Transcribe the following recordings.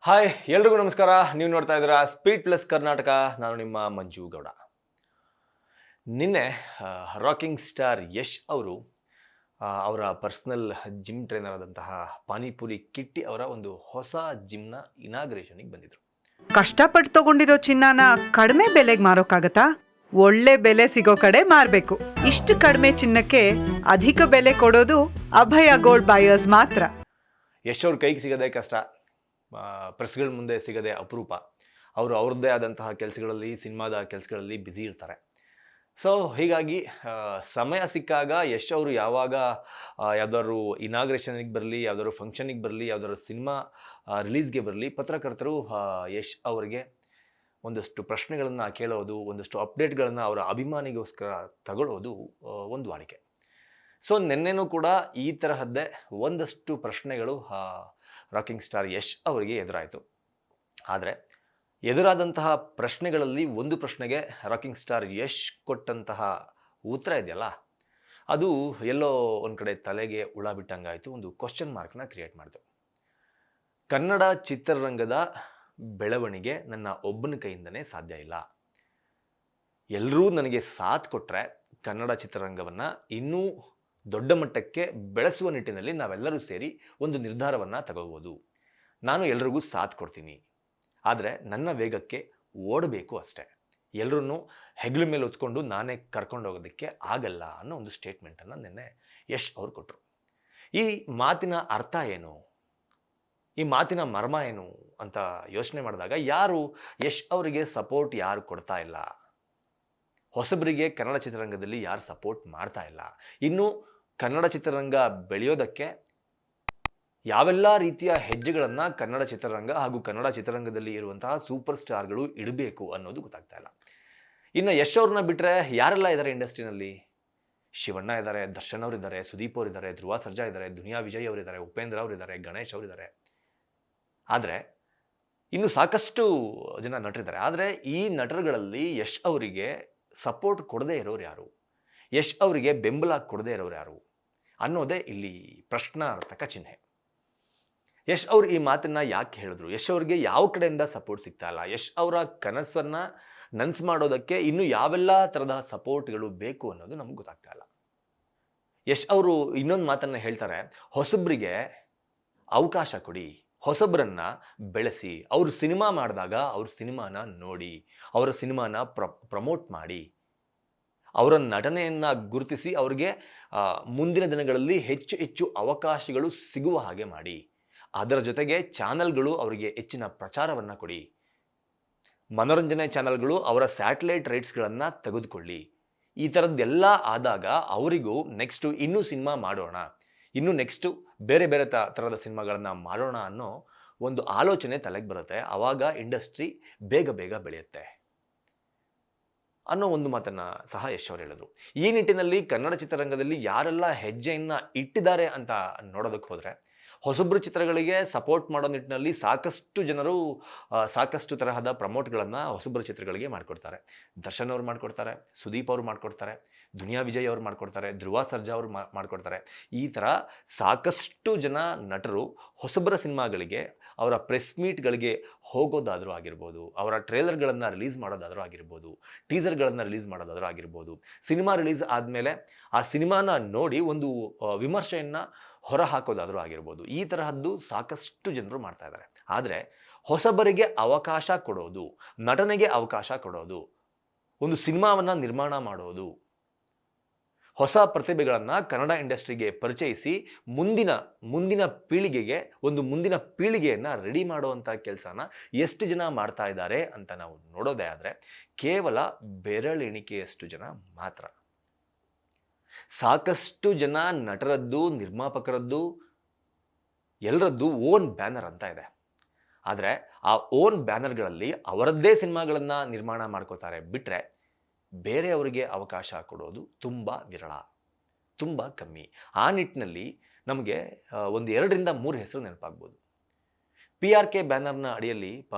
Hi ಎಲ್ರಿಗೂ ನಮಸ್ಕಾರ. ನೀವು ನೋಡ್ತಾ ಇದ್ದೀರಾ ಸ್ಪೀಡ್ ಪ್ಲಸ್ ಕರ್ನಾಟಕ. ನಾನು ನಿಮ್ಮ ಮಂಜು ಗೌಡ. ನಿನ್ನೆ ರಾಕಿಂಗ್ ಸ್ಟಾರ್ ಯಶ್ ಅವರು ಅವರ ಪರ್ಸನಲ್ ಜಿಮ್ ಟ್ರೈನರ್ ಆದಂತಹ ಪಾನಿಪುರಿ ಕಿಟ್ಟಿ ಅವರ ಒಂದು ಹೊಸ ಜಿಮ್ನ ಇನಾಗ್ರೇಷನ್ಗೆ ಬಂದಿದ್ರು. ಕಷ್ಟಪಟ್ಟು ತಗೊಂಡಿರೋ ಚಿನ್ನನ ಕಡಿಮೆ ಬೆಲೆಗೆ ಮಾರೋಕ್ಕಾಗತ್ತಾ? ಒಳ್ಳೆ ಬೆಲೆ ಸಿಗೋ ಕಡೆ ಮಾರ್ಬೇಕು. ಇಷ್ಟು ಕಡಿಮೆ ಚಿನ್ನಕ್ಕೆ ಅಧಿಕ ಬೆಲೆ ಕೊಡೋದು ಅಭಯ ಗೋಲ್ಡ್ ಬಯರ್ಸ್ ಮಾತ್ರ. ಯಶ್ ಅವ್ರ ಕೈಗೆ ಸಿಗೋದೇ ಕಷ್ಟ, ಪ್ರೆಸ್ಗಳ ಮುಂದೆ ಸಿಗದೆ ಅಪರೂಪ. ಅವರು ಅವ್ರದ್ದೇ ಆದಂತಹ ಕೆಲಸಗಳಲ್ಲಿ, ಸಿನಿಮಾದ ಕೆಲಸಗಳಲ್ಲಿ ಬ್ಯುಸಿ ಇರ್ತಾರೆ. ಸೊ ಹೀಗಾಗಿ ಸಮಯ ಸಿಕ್ಕಾಗ ಯಶ್ ಅವರು ಯಾವಾಗ ಯಾವ್ದಾದ್ರು ಇನಾಗ್ರೇಷನ್ಗೆ ಬರಲಿ, ಯಾವ್ದಾದ್ರು ಫಂಕ್ಷನಿಗೆ ಬರಲಿ, ಯಾವ್ದಾದ್ರು ಸಿನಿಮಾ ರಿಲೀಸ್ಗೆ ಬರಲಿ, ಪತ್ರಕರ್ತರು ಯಶ್ ಅವರಿಗೆ ಒಂದಷ್ಟು ಪ್ರಶ್ನೆಗಳನ್ನು ಕೇಳೋದು, ಒಂದಷ್ಟು ಅಪ್ಡೇಟ್ಗಳನ್ನು ಅವರ ಅಭಿಮಾನಿಗೋಸ್ಕರ ತಗೊಳ್ಳೋದು ಒಂದು ವಾಡಿಕೆ. ಸೊ ನಿನ್ನೆನೂ ಕೂಡ ಈ ತರಹದ್ದೇ ಒಂದಷ್ಟು ಪ್ರಶ್ನೆಗಳು ರಾಕಿಂಗ್ ಸ್ಟಾರ್ ಯಶ್ ಅವರಿಗೆ ಎದುರಾಯಿತು. ಆದರೆ ಎದುರಾದಂತಹ ಪ್ರಶ್ನೆಗಳಲ್ಲಿ ಒಂದು ಪ್ರಶ್ನೆಗೆ ರಾಕಿಂಗ್ ಸ್ಟಾರ್ ಯಶ್ ಕೊಟ್ಟಂತಹ ಉತ್ತರ ಇದೆಯಲ್ಲ, ಅದು ಎಲ್ಲೋ ಒಂದು ಕಡೆ ತಲೆಗೆ ಹುಳ ಬಿಟ್ಟಂಗಾಯಿತು, ಒಂದು ಕ್ವಶನ್ ಮಾರ್ಕ್ನ ಕ್ರಿಯೇಟ್ ಮಾಡಿತು. ಕನ್ನಡ ಚಿತ್ರರಂಗದ ಬೆಳವಣಿಗೆ ನನ್ನ ಒಬ್ಬನ ಕೈಯಿಂದನೇ ಸಾಧ್ಯ ಇಲ್ಲ. ಎಲ್ಲರೂ ನನಗೆ ಸಾಥ್ ಕೊಟ್ಟರೆ ಕನ್ನಡ ಚಿತ್ರರಂಗವನ್ನು ಇನ್ನೂ ದೊಡ್ಡ ಮಟ್ಟಕ್ಕೆ ಬೆಳೆಸುವ ನಿಟ್ಟಿನಲ್ಲಿ ನಾವೆಲ್ಲರೂ ಸೇರಿ ಒಂದು ನಿರ್ಧಾರವನ್ನು ತಗೋಬೋದು. ನಾನು ಎಲ್ರಿಗೂ ಸಾಥ್ ಕೊಡ್ತೀನಿ, ಆದರೆ ನನ್ನ ವೇಗಕ್ಕೆ ಓಡಬೇಕು ಅಷ್ಟೇ. ಎಲ್ಲರನ್ನೂ ಹೆಗಲ ಮೇಲೆ ಹೊತ್ಕೊಂಡು ನಾನೇ ಕರ್ಕೊಂಡು ಹೋಗೋದಕ್ಕೆ ಆಗಲ್ಲ ಅನ್ನೋ ಒಂದು ಸ್ಟೇಟ್ಮೆಂಟನ್ನು ನಿನ್ನೆ ಯಶ್ ಅವರು ಕೊಟ್ಟರು. ಈ ಮಾತಿನ ಅರ್ಥ ಏನು, ಈ ಮಾತಿನ ಮರ್ಮ ಏನು ಅಂತ ಯೋಚನೆ ಮಾಡಿದಾಗ ಯಾರು ಯಶ್ ಅವರಿಗೆ ಸಪೋರ್ಟ್ ಯಾರು ಕೊಡ್ತಾ ಇಲ್ಲ, ಹೊಸಬರಿಗೆ ಕನ್ನಡ ಚಿತ್ರರಂಗದಲ್ಲಿ ಯಾರು ಸಪೋರ್ಟ್ ಮಾಡ್ತಾ ಇಲ್ಲ, ಇನ್ನು ಕನ್ನಡ ಚಿತ್ರರಂಗ ಬೆಳೆಯೋದಕ್ಕೆ ಯಾವೆಲ್ಲ ರೀತಿಯ ಹೆಜ್ಜೆಗಳನ್ನು ಕನ್ನಡ ಚಿತ್ರರಂಗ ಹಾಗೂ ಕನ್ನಡ ಚಿತ್ರರಂಗದಲ್ಲಿ ಇರುವಂತಹ ಸೂಪರ್ ಸ್ಟಾರ್ಗಳು ಇಡಬೇಕು ಅನ್ನೋದು ಗೊತ್ತಾಗ್ತಾ ಇಲ್ಲ. ಇನ್ನು ಯಶ್ ಅವ್ರನ್ನ ಬಿಟ್ಟರೆ ಯಾರೆಲ್ಲ ಇದ್ದಾರೆ ಇಂಡಸ್ಟ್ರಿನಲ್ಲಿ? ಶಿವಣ್ಣ ಇದ್ದಾರೆ, ದರ್ಶನ್ ಅವರಿದ್ದಾರೆ, ಸುದೀಪ್ ಅವರಿದ್ದಾರೆ, ಧ್ರುವ ಸರ್ಜಾ ಇದ್ದಾರೆ, ದುನಿಯಾ ವಿಜಯ್ ಅವರಿದ್ದಾರೆ, ಉಪೇಂದ್ರ ಅವರಿದ್ದಾರೆ, ಗಣೇಶ್ ಅವರಿದ್ದಾರೆ. ಆದರೆ ಇನ್ನು ಸಾಕಷ್ಟು ಜನ ನಟರಿದ್ದಾರೆ. ಆದರೆ ಈ ನಟರುಗಳಲ್ಲಿ ಯಶ್ ಅವರಿಗೆ ಸಪೋರ್ಟ್ ಕೊಡದೇ ಇರೋರು ಯಾರು, ಯಶ್ ಅವರಿಗೆ ಬೆಂಬಲ ಕೊಡದೇ ಇರೋರು ಯಾರು ಅನ್ನೋದೇ ಇಲ್ಲಿ ಪ್ರಶ್ನಾರ್ಥಕ ಚಿಹ್ನೆ. ಯಶ್ ಅವರು ಈ ಮಾತನ್ನ ಯಾಕೆ ಹೇಳಿದ್ರು? ಯಶ್ ಅವ್ರಿಗೆ ಯಾವ ಕಡೆಯಿಂದ ಸಪೋರ್ಟ್ ಸಿಗ್ತಾ ಇಲ್ಲ? ಯಶ್ ಅವರ ಕನಸನ್ನು ನನಸು ಮಾಡೋದಕ್ಕೆ ಇನ್ನು ಯಾವೆಲ್ಲ ಥರದ ಸಪೋರ್ಟ್ಗಳು ಬೇಕು ಅನ್ನೋದು ನಮ್ಗೆ ಗೊತ್ತಾಗ್ತಾ ಇಲ್ಲ. ಯಶ್ ಅವರು ಇನ್ನೊಂದು ಮಾತನ್ನ ಹೇಳ್ತಾರೆ, ಹೊಸಬ್ರಿಗೆ ಅವಕಾಶ ಕೊಡಿ, ಹೊಸಬ್ರನ್ನ ಬೆಳೆಸಿ, ಅವರು ಸಿನಿಮಾ ಮಾಡಿದಾಗ ಅವ್ರ ಸಿನಿಮಾನ ನೋಡಿ, ಅವರ ಸಿನಿಮಾನ ಪ್ರಮೋಟ್ ಮಾಡಿ, ಅವರ ನಟನೆಯನ್ನು ಗುರುತಿಸಿ ಅವ್ರಿಗೆ ಮುಂದಿನ ದಿನಗಳಲ್ಲಿ ಹೆಚ್ಚು ಹೆಚ್ಚು ಅವಕಾಶಗಳು ಸಿಗುವ ಹಾಗೆ ಮಾಡಿ. ಅದರ ಜೊತೆಗೆ ಚಾನಲ್ಗಳು ಅವರಿಗೆ ಹೆಚ್ಚಿನ ಪ್ರಚಾರವನ್ನು ಕೊಡಿ, ಮನೋರಂಜನೆ ಚಾನಲ್ಗಳು ಅವರ ಸ್ಯಾಟಲೈಟ್ ರೈಟ್ಸ್ಗಳನ್ನು ತೆಗೆದುಕೊಳ್ಳಿ. ಈ ಥರದ್ದೆಲ್ಲ ಆದಾಗ ಅವರಿಗೂ ನೆಕ್ಸ್ಟು ಇನ್ನೂ ಸಿನಿಮಾ ಮಾಡೋಣ, ಇನ್ನೂ ನೆಕ್ಸ್ಟು ಬೇರೆ ಬೇರೆ ಥರದ ಸಿನಿಮಾಗಳನ್ನು ಮಾಡೋಣ ಅನ್ನೋ ಒಂದು ಆಲೋಚನೆ ತಲೆಗೆ ಬರುತ್ತೆ. ಆವಾಗ ಇಂಡಸ್ಟ್ರಿ ಬೇಗ ಬೇಗ ಬೆಳೆಯುತ್ತೆ ಅನ್ನೋ ಒಂದು ಮಾತನ್ನು ಸಹ ಯಶ್ ಅವರು ಹೇಳಿದರು. ಈ ನಿಟ್ಟಿನಲ್ಲಿ ಕನ್ನಡ ಚಿತ್ರರಂಗದಲ್ಲಿ ಯಾರೆಲ್ಲ ಹೆಜ್ಜೆಯನ್ನು ಇಟ್ಟಿದ್ದಾರೆ ಅಂತ ನೋಡೋದಕ್ಕೆ ಹೋದರೆ, ಹೊಸಬ್ರು ಚಿತ್ರಗಳಿಗೆ ಸಪೋರ್ಟ್ ಮಾಡೋ ನಿಟ್ಟಿನಲ್ಲಿ ಸಾಕಷ್ಟು ಜನರು ಸಾಕಷ್ಟು ತರಹದ ಪ್ರಮೋಟ್ಗಳನ್ನು ಹೊಸಬ್ರು ಚಿತ್ರಗಳಿಗೆ ಮಾಡಿಕೊಡ್ತಾರೆ. ದರ್ಶನ್ ಅವರು ಮಾಡಿಕೊಡ್ತಾರೆ, ಸುದೀಪ್ ಅವರು ಮಾಡಿಕೊಡ್ತಾರೆ, ದುನಿಯಾ ವಿಜಯ್ ಅವರು ಮಾಡಿಕೊಡ್ತಾರೆ, ಧ್ರುವ ಸರ್ಜಾ ಅವರು ಮಾಡಿಕೊಡ್ತಾರೆ. ಈ ಥರ ಸಾಕಷ್ಟು ಜನ ನಟರು ಹೊಸಬರ ಸಿನಿಮಾಗಳಿಗೆ, ಅವರ ಪ್ರೆಸ್ ಮೀಟ್ಗಳಿಗೆ ಹೋಗೋದಾದರೂ ಆಗಿರ್ಬೋದು, ಅವರ ಟ್ರೇಲರ್ಗಳನ್ನು ರಿಲೀಸ್ ಮಾಡೋದಾದರೂ ಆಗಿರ್ಬೋದು, ಟೀಸರ್ಗಳನ್ನು ರಿಲೀಸ್ ಮಾಡೋದಾದರೂ ಆಗಿರ್ಬೋದು, ಸಿನಿಮಾ ರಿಲೀಸ್ ಆದಮೇಲೆ ಆ ಸಿನಿಮಾನ ನೋಡಿ ಒಂದು ವಿಮರ್ಶೆಯನ್ನು ಹೊರ ಹಾಕೋದಾದರೂ ಆಗಿರ್ಬೋದು, ಈ ತರಹದ್ದು ಸಾಕಷ್ಟು ಜನರು ಮಾಡ್ತಾ ಇದ್ದಾರೆ. ಆದರೆ ಹೊಸಬರಿಗೆ ಅವಕಾಶ ಕೊಡೋದು, ನಟನೆಗೆ ಅವಕಾಶ ಕೊಡೋದು, ಒಂದು ಸಿನಿಮಾವನ್ನು ನಿರ್ಮಾಣ ಮಾಡೋದು, ಹೊಸ ಪ್ರತಿಭೆಗಳನ್ನು ಕನ್ನಡ ಇಂಡಸ್ಟ್ರಿಗೆ ಪರಿಚಯಿಸಿ ಮುಂದಿನ ಪೀಳಿಗೆಗೆ ಒಂದು ಮುಂದಿನ ಪೀಳಿಗೆಯನ್ನು ರೆಡಿ ಮಾಡುವಂಥ ಕೆಲಸನ ಎಷ್ಟು ಜನ ಮಾಡ್ತಾ ಇದ್ದಾರೆ ಅಂತ ನಾವು ನೋಡೋದೇ ಆದರೆ ಕೇವಲ ಬೆರಳೆಣಿಕೆಯಷ್ಟು ಜನ ಮಾತ್ರ. ಸಾಕಷ್ಟು ಜನ ನಟರದ್ದು, ನಿರ್ಮಾಪಕರದ್ದು, ಎಲ್ಲರದ್ದು ಓನ್ ಬ್ಯಾನರ್ ಅಂತ ಇದೆ. ಆದರೆ ಆ ಓನ್ ಬ್ಯಾನರ್ಗಳಲ್ಲಿ ಅವರದ್ದೇ ಸಿನಿಮಾಗಳನ್ನು ನಿರ್ಮಾಣ ಮಾಡ್ಕೋತಾರೆ ಬಿಟ್ಟರೆ ಬೇರೆಯವರಿಗೆ ಅವಕಾಶ ಕೊಡೋದು ತುಂಬ ವಿರಳ, ತುಂಬ ಕಮ್ಮಿ. ಆ ನಿಟ್ಟಿನಲ್ಲಿ ನಮಗೆ ಒಂದು 2-3 ಹೆಸರು ನೆನಪಾಗ್ಬೋದು. PRK ಬ್ಯಾನರ್ನ ಅಡಿಯಲ್ಲಿ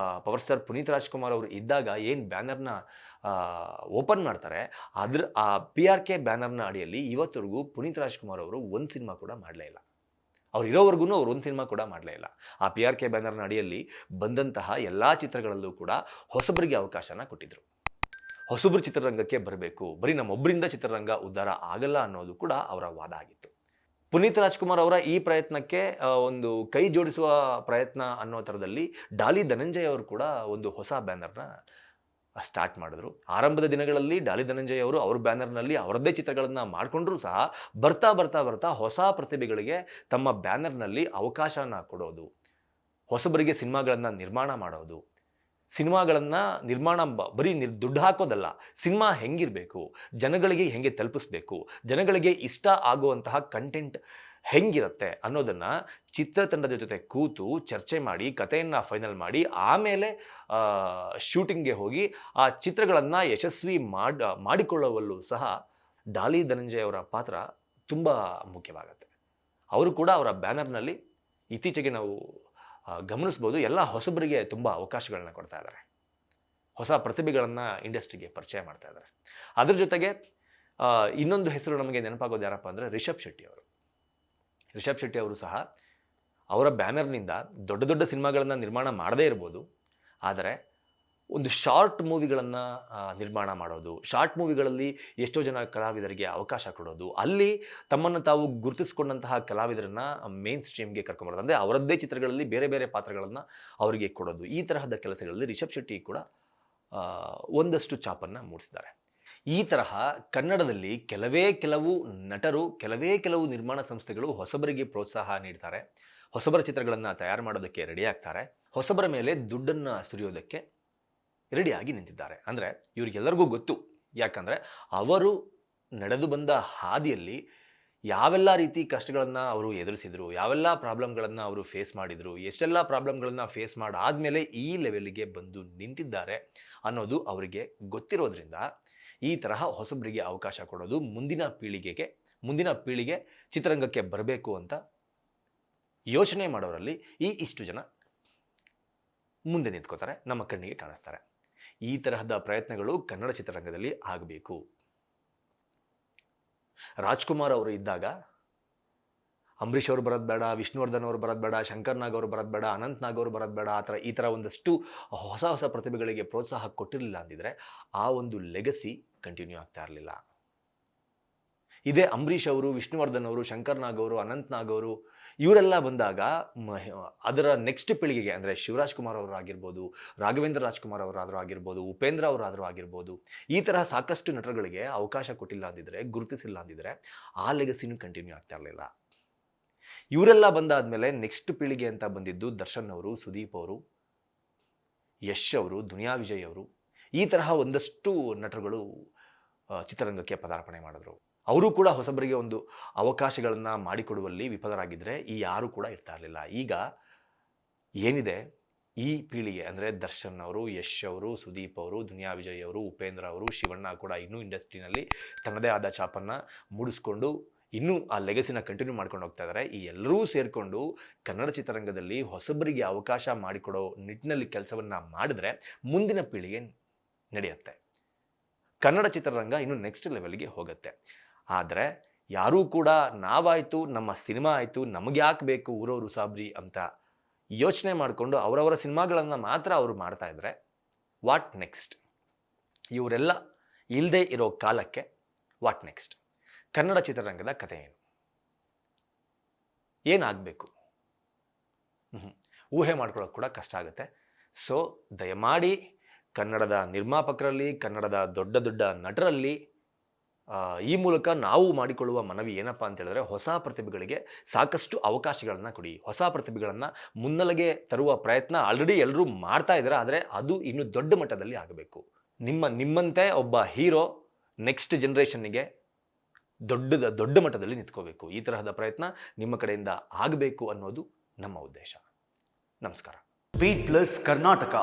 ಪವರ್ ಸ್ಟಾರ್ ಪುನೀತ್ ರಾಜ್ಕುಮಾರ್ ಅವರು ಇದ್ದಾಗ ಏನು ಬ್ಯಾನರ್ನ ಓಪನ್ ಮಾಡ್ತಾರೆ, ಆ PRK ಬ್ಯಾನರ್ನ ಅಡಿಯಲ್ಲಿ ಇವತ್ತರೆಗೂ ಪುನೀತ್ ರಾಜ್ಕುಮಾರ್ ಅವರು ಒಂದು ಸಿನಿಮಾ ಕೂಡ ಮಾಡಲೇ ಇಲ್ಲ. ಅವ್ರು ಇರೋವರೆಗೂ ಅವ್ರು ಒಂದು ಸಿನಿಮಾ ಕೂಡ ಮಾಡಲೇ ಇಲ್ಲ. ಆ PRK ಬ್ಯಾನರ್ನ ಅಡಿಯಲ್ಲಿ ಬಂದಂತಹ ಎಲ್ಲ ಚಿತ್ರಗಳಲ್ಲೂ ಕೂಡ ಹೊಸಬರಿಗೆ ಅವಕಾಶನ ಕೊಟ್ಟಿದ್ರು. ಹೊಸಬ್ರು ಚಿತ್ರರಂಗಕ್ಕೆ ಬರಬೇಕು, ಬರೀ ನಮ್ಮೊಬ್ಬರಿಂದ ಚಿತ್ರರಂಗ ಉದ್ಧಾರ ಆಗಲ್ಲ ಅನ್ನೋದು ಕೂಡ ಅವರ ವಾದ ಆಗಿತ್ತು. ಪುನೀತ್ ರಾಜ್ಕುಮಾರ್ ಅವರ ಈ ಪ್ರಯತ್ನಕ್ಕೆ ಒಂದು ಕೈ ಜೋಡಿಸುವ ಪ್ರಯತ್ನ ಅನ್ನೋ ಥರದಲ್ಲಿ ಡಾಲಿ ಧನಂಜಯ್ ಅವರು ಕೂಡ ಒಂದು ಹೊಸ ಬ್ಯಾನರ್ನ ಸ್ಟಾರ್ಟ್ ಮಾಡಿದ್ರು. ಆರಂಭದ ದಿನಗಳಲ್ಲಿ ಡಾಲಿ ಧನಂಜಯ್ ಅವರು ಅವ್ರ ಬ್ಯಾನರ್ನಲ್ಲಿ ಅವರದ್ದೇ ಚಿತ್ರಗಳನ್ನು ಮಾಡಿಕೊಂಡ್ರೂ ಸಹ ಬರ್ತಾ ಬರ್ತಾ ಬರ್ತಾ ಹೊಸ ಪ್ರತಿಭೆಗಳಿಗೆ ತಮ್ಮ ಬ್ಯಾನರ್ನಲ್ಲಿ ಅವಕಾಶನ ಕೊಡೋದು, ಹೊಸಬರಿಗೆ ಸಿನಿಮಾಗಳನ್ನು ನಿರ್ಮಾಣ ಮಾಡೋದು, ಸಿನಿಮಾಗಳನ್ನು ನಿರ್ಮಾಣ ಬರೀ ದುಡ್ಡು ಹಾಕೋದಲ್ಲ, ಸಿನಿಮಾ ಹೆಂಗಿರಬೇಕು, ಜನಗಳಿಗೆ ಹೆಂಗೆ ತಲುಪಿಸ್ಬೇಕು, ಜನಗಳಿಗೆ ಇಷ್ಟ ಆಗುವಂತಹ ಕಂಟೆಂಟ್ ಹೆಂಗಿರುತ್ತೆ ಅನ್ನೋದನ್ನು ಚಿತ್ರತಂಡದ ಜೊತೆ ಕೂತು ಚರ್ಚೆ ಮಾಡಿ ಕಥೆಯನ್ನು ಫೈನಲ್ ಮಾಡಿ ಆಮೇಲೆ ಶೂಟಿಂಗ್ಗೆ ಹೋಗಿ ಆ ಚಿತ್ರಗಳನ್ನು ಯಶಸ್ವಿ ಮಾಡಿಕೊಳ್ಳುವಲ್ಲೂ ಸಹ ಡಾಲಿ ಧನಂಜಯ್ ಅವರ ಪಾತ್ರ ತುಂಬ ಮುಖ್ಯವಾಗುತ್ತೆ. ಅವರು ಕೂಡ ಅವರ ಬ್ಯಾನರ್ನಲ್ಲಿ ಇತ್ತೀಚೆಗೆ ನಾವು ಗಮನಿಸ್ಬೋದು, ಎಲ್ಲ ಹೊಸಬರಿಗೆ ತುಂಬ ಅವಕಾಶಗಳನ್ನ ಕೊಡ್ತಾ ಇದ್ದಾರೆ, ಹೊಸ ಪ್ರತಿಭೆಗಳನ್ನು ಇಂಡಸ್ಟ್ರಿಗೆ ಪರಿಚಯ ಮಾಡ್ತಾ ಇದ್ದಾರೆ. ಅದ್ರ ಜೊತೆಗೆ ಇನ್ನೊಂದು ಹೆಸರು ನಮಗೆ ನೆನಪಾಗೋದು ಯಾರಪ್ಪ ಅಂದರೆ ರಿಷಬ್ ಶೆಟ್ಟಿ ಅವರು. ರಿಷಬ್ ಶೆಟ್ಟಿ ಅವರು ಸಹ ಅವರ ಬ್ಯಾನರ್ನಿಂದ ದೊಡ್ಡ ದೊಡ್ಡ ಸಿನಿಮಾಗಳನ್ನು ನಿರ್ಮಾಣ ಮಾಡದೇ ಇರ್ಬೋದು, ಆದರೆ ಒಂದು ಶಾರ್ಟ್ ಮೂವಿಗಳನ್ನು ನಿರ್ಮಾಣ ಮಾಡೋದು, ಶಾರ್ಟ್ ಮೂವಿಗಳಲ್ಲಿ ಎಷ್ಟೋ ಜನ ಕಲಾವಿದರಿಗೆ ಅವಕಾಶ ಕೊಡೋದು, ಅಲ್ಲಿ ತಮ್ಮನ್ನು ತಾವು ಗುರುತಿಸ್ಕೊಂಡಂತಹ ಕಲಾವಿದರನ್ನು ಮೇನ್ ಸ್ಟ್ರೀಮ್ಗೆ ಕರ್ಕೊಂಬರೋದು, ಅಂದರೆ ಅವರದ್ದೇ ಚಿತ್ರಗಳಲ್ಲಿ ಬೇರೆ ಬೇರೆ ಪಾತ್ರಗಳನ್ನು ಅವರಿಗೆ ಕೊಡೋದು, ಈ ತರಹದ ಕೆಲಸಗಳಲ್ಲಿ ರಿಷಬ್ ಶೆಟ್ಟಿ ಕೂಡ ಒಂದಷ್ಟು ಛಾಪನ್ನು ಮೂಡಿಸಿದ್ದಾರೆ. ಈ ತರಹ ಕನ್ನಡದಲ್ಲಿ ಕೆಲವು ನಟರು, ಕೆಲವು ನಿರ್ಮಾಣ ಸಂಸ್ಥೆಗಳು ಹೊಸಬರಿಗೆ ಪ್ರೋತ್ಸಾಹ ನೀಡ್ತಾರೆ, ಹೊಸಬರ ಚಿತ್ರಗಳನ್ನು ತಯಾರು ಮಾಡೋದಕ್ಕೆ ರೆಡಿ ಆಗ್ತಾರೆ, ಹೊಸಬರ ಮೇಲೆ ದುಡ್ಡನ್ನು ಸುರಿಯೋದಕ್ಕೆ ರೆಡಿಯಾಗಿ ನಿಂತಿದ್ದಾರೆ. ಅಂದರೆ ಇವರಿಗೆಲ್ಲರಿಗೂ ಗೊತ್ತು, ಯಾಕಂದರೆ ಅವರು ನಡೆದು ಬಂದ ಹಾದಿಯಲ್ಲಿ ಯಾವೆಲ್ಲ ರೀತಿ ಕಷ್ಟಗಳನ್ನು ಅವರು ಎದುರಿಸಿದರು, ಯಾವೆಲ್ಲ ಪ್ರಾಬ್ಲಮ್ಗಳನ್ನು ಅವರು ಫೇಸ್ ಮಾಡಿದರು, ಎಷ್ಟೆಲ್ಲ ಪ್ರಾಬ್ಲಮ್ಗಳನ್ನು ಫೇಸ್ ಮಾಡಾದಮೇಲೆ ಈ ಲೆವೆಲ್ಗೆ ಬಂದು ನಿಂತಿದ್ದಾರೆ ಅನ್ನೋದು ಅವರಿಗೆ ಗೊತ್ತಿರೋದ್ರಿಂದ ಈ ತರಹ ಹೊಸಬರಿಗೆ ಅವಕಾಶ ಕೊಡೋದು ಮುಂದಿನ ಪೀಳಿಗೆ ಚಿತ್ರರಂಗಕ್ಕೆ ಬರಬೇಕು ಅಂತ ಯೋಚನೆ ಮಾಡೋರಲ್ಲಿ ಇಷ್ಟು ಜನ ಮುಂದೆ ನಿಂತ್ಕೋತಾರೆ, ನಮ್ಮ ಕಣ್ಣಿಗೆ ಕಾಣಿಸ್ತಾರೆ. ಈ ತರಹದ ಪ್ರಯತ್ನಗಳು ಕನ್ನಡ ಚಿತ್ರರಂಗದಲ್ಲಿ ಆಗಬೇಕು. ರಾಜ್ಕುಮಾರ್ ಅವರು ಇದ್ದಾಗ ಅಂಬರೀಷ್ ಅವರು ಬರೋದು ಬೇಡ, ವಿಷ್ಣುವರ್ಧನ್ ಅವರು ಬರೋದು ಬೇಡ, ಶಂಕರ್ ನಾಗ್ ಅವರು ಬರೋದು ಬೇಡ, ಅನಂತ್ ನಾಗ್ ಅವರು ಬರೋದು ಬೇಡ, ಈ ಥರ ಒಂದಷ್ಟು ಹೊಸ ಪ್ರತಿಭೆಗಳಿಗೆ ಪ್ರೋತ್ಸಾಹ ಕೊಟ್ಟಿರಲಿಲ್ಲ ಅಂದಿದ್ರೆ ಆ ಒಂದು ಲೆಗಸಿ ಕಂಟಿನ್ಯೂ ಆಗ್ತಾ ಇರಲಿಲ್ಲ. ಇದೇ ಅಂಬರೀಷ್ ಅವರು, ವಿಷ್ಣುವರ್ಧನ್ ಅವರು, ಶಂಕರ್ ನಾಗ್ ಅವರು, ಅನಂತ್ ನಾಗ್ ಅವರು ಇವರೆಲ್ಲ ಬಂದಾಗ ಅದರ ನೆಕ್ಸ್ಟ್ ಪೀಳಿಗೆಗೆ ಅಂದರೆ ಶಿವರಾಜ್ ಕುಮಾರ್ ಅವರು ಆಗಿರ್ಬೋದು, ರಾಘವೇಂದ್ರ ರಾಜ್ಕುಮಾರ್ ಅವರಾದರೂ ಆಗಿರ್ಬೋದು, ಉಪೇಂದ್ರ ಅವರಾದರೂ ಆಗಿರ್ಬೋದು, ಈ ತರಹ ಸಾಕಷ್ಟು ನಟರುಗಳಿಗೆ ಅವಕಾಶ ಕೊಟ್ಟಿಲ್ಲ ಅಂದಿದ್ರೆ, ಗುರುತಿಸಿಲ್ಲ ಅಂದಿದ್ರೆ ಆ ಲೆಗಸಿನೂ ಕಂಟಿನ್ಯೂ ಆಗ್ತಾ ಇರಲಿಲ್ಲ. ಇವರೆಲ್ಲ ಬಂದಾದಮೇಲೆ ನೆಕ್ಸ್ಟ್ ಪೀಳಿಗೆ ಅಂತ ಬಂದಿದ್ದು ದರ್ಶನ್ ಅವರು, ಸುದೀಪ್ ಅವರು, ಯಶ್ ಅವರು, ದುನಿಯಾ ವಿಜಯ್ ಅವರು, ಈ ತರಹ ಒಂದಷ್ಟು ನಟರುಗಳು ಚಿತ್ರರಂಗಕ್ಕೆ ಪದಾರ್ಪಣೆ ಮಾಡಿದ್ರು. ಅವರು ಕೂಡ ಹೊಸಬರಿಗೆ ಒಂದು ಅವಕಾಶಗಳನ್ನು ಮಾಡಿಕೊಡುವಲ್ಲಿ ವಿಫಲರಾಗಿದ್ದರೆ ಯಾರೂ ಕೂಡ ಇರ್ತಾ ಇರಲಿಲ್ಲ. ಈಗ ಏನಿದೆ ಈ ಪೀಳಿಗೆ ಅಂದರೆ ದರ್ಶನ್ ಅವರು, ಯಶ್ ಅವರು, ಸುದೀಪ್ ಅವರು, ದುನಿಯಾ ವಿಜಯ್ ಅವರು, ಉಪೇಂದ್ರ ಅವರು, ಶಿವಣ್ಣ ಕೂಡ ಇನ್ನೂ ಇಂಡಸ್ಟ್ರಿನಲ್ಲಿ ತನ್ನದೇ ಆದ ಛಾಪನ್ನು ಮೂಡಿಸ್ಕೊಂಡು ಇನ್ನೂ ಆ ಲೆಗಸಿನ ಕಂಟಿನ್ಯೂ ಮಾಡ್ಕೊಂಡು ಹೋಗ್ತಾ ಇದ್ದಾರೆ. ಈ ಎಲ್ಲರೂ ಸೇರಿಕೊಂಡು ಕನ್ನಡ ಚಿತ್ರರಂಗದಲ್ಲಿ ಹೊಸಬರಿಗೆ ಅವಕಾಶ ಮಾಡಿಕೊಡೋ ನಿಟ್ಟಿನಲ್ಲಿ ಕೆಲಸವನ್ನು ಮಾಡಿದ್ರೆ ಮುಂದಿನ ಪೀಳಿಗೆ ನಡೆಯುತ್ತೆ, ಕನ್ನಡ ಚಿತ್ರರಂಗ ಇನ್ನೂ ನೆಕ್ಸ್ಟ್ ಲೆವೆಲ್ಗೆ ಹೋಗುತ್ತೆ. ಆದರೆ ಯಾರೂ ಕೂಡ ನಾವಾಯಿತು, ನಮ್ಮ ಸಿನಿಮಾ ಆಯಿತು, ನಮಗೆ ಯಾಕೆ ಬೇಕು ಊರವರು ಸಾಬ್ರಿ ಅಂತ ಯೋಚನೆ ಮಾಡಿಕೊಂಡು ಅವರವರ ಸಿನಿಮಾಗಳನ್ನು ಮಾತ್ರ ಅವರು ಮಾಡ್ತಾ ಇದ್ದಾರೆ. What next? ಇವರೆಲ್ಲ ಇಲ್ಲದೆ ಇರೋ ಕಾಲಕ್ಕೆ ವಾಟ್ ನೆಕ್ಸ್ಟ್? ಕನ್ನಡ ಚಿತ್ರರಂಗದ ಕಥೆ ಏನಾಗಬೇಕು? ಊಹೆ ಮಾಡ್ಕೊಳ್ಳೋಕೆ ಕೂಡ ಕಷ್ಟ ಆಗುತ್ತೆ. ಸೊ ದಯಮಾಡಿ ಕನ್ನಡದ ನಿರ್ಮಾಪಕರಲ್ಲಿ, ಕನ್ನಡದ ದೊಡ್ಡ ದೊಡ್ಡ ನಟರಲ್ಲಿ ಈ ಮೂಲಕ ನಾವು ಮಾಡಿಕೊಳ್ಳುವ ಮನವಿ ಏನಪ್ಪ ಅಂತ ಹೇಳಿದ್ರೆ, ಹೊಸ ಪ್ರತಿಭೆಗಳಿಗೆ ಸಾಕಷ್ಟು ಅವಕಾಶಗಳನ್ನು ಕೊಡಿ. ಹೊಸ ಪ್ರತಿಭೆಗಳನ್ನು ಮುನ್ನೆಲೆಗೆ ತರುವ ಪ್ರಯತ್ನ ಆಲ್ರೆಡಿ ಎಲ್ಲರೂ ಮಾಡ್ತಾ ಇದ್ದಾರೆ, ಆದರೆ ಅದು ಇನ್ನೂ ದೊಡ್ಡ ಮಟ್ಟದಲ್ಲಿ ಆಗಬೇಕು. ನಿಮ್ಮಂತೆ ಒಬ್ಬ ಹೀರೋ ನೆಕ್ಸ್ಟ್ ಜನ್ರೇಷನ್ನಿಗೆ ದೊಡ್ಡ ಮಟ್ಟದಲ್ಲಿ ನಿಂತ್ಕೋಬೇಕು. ಈ ತರಹದ ಪ್ರಯತ್ನ ನಿಮ್ಮ ಕಡೆಯಿಂದ ಆಗಬೇಕು ಅನ್ನೋದು ನಮ್ಮ ಉದ್ದೇಶ. ನಮಸ್ಕಾರ. Beat plus Karnataka.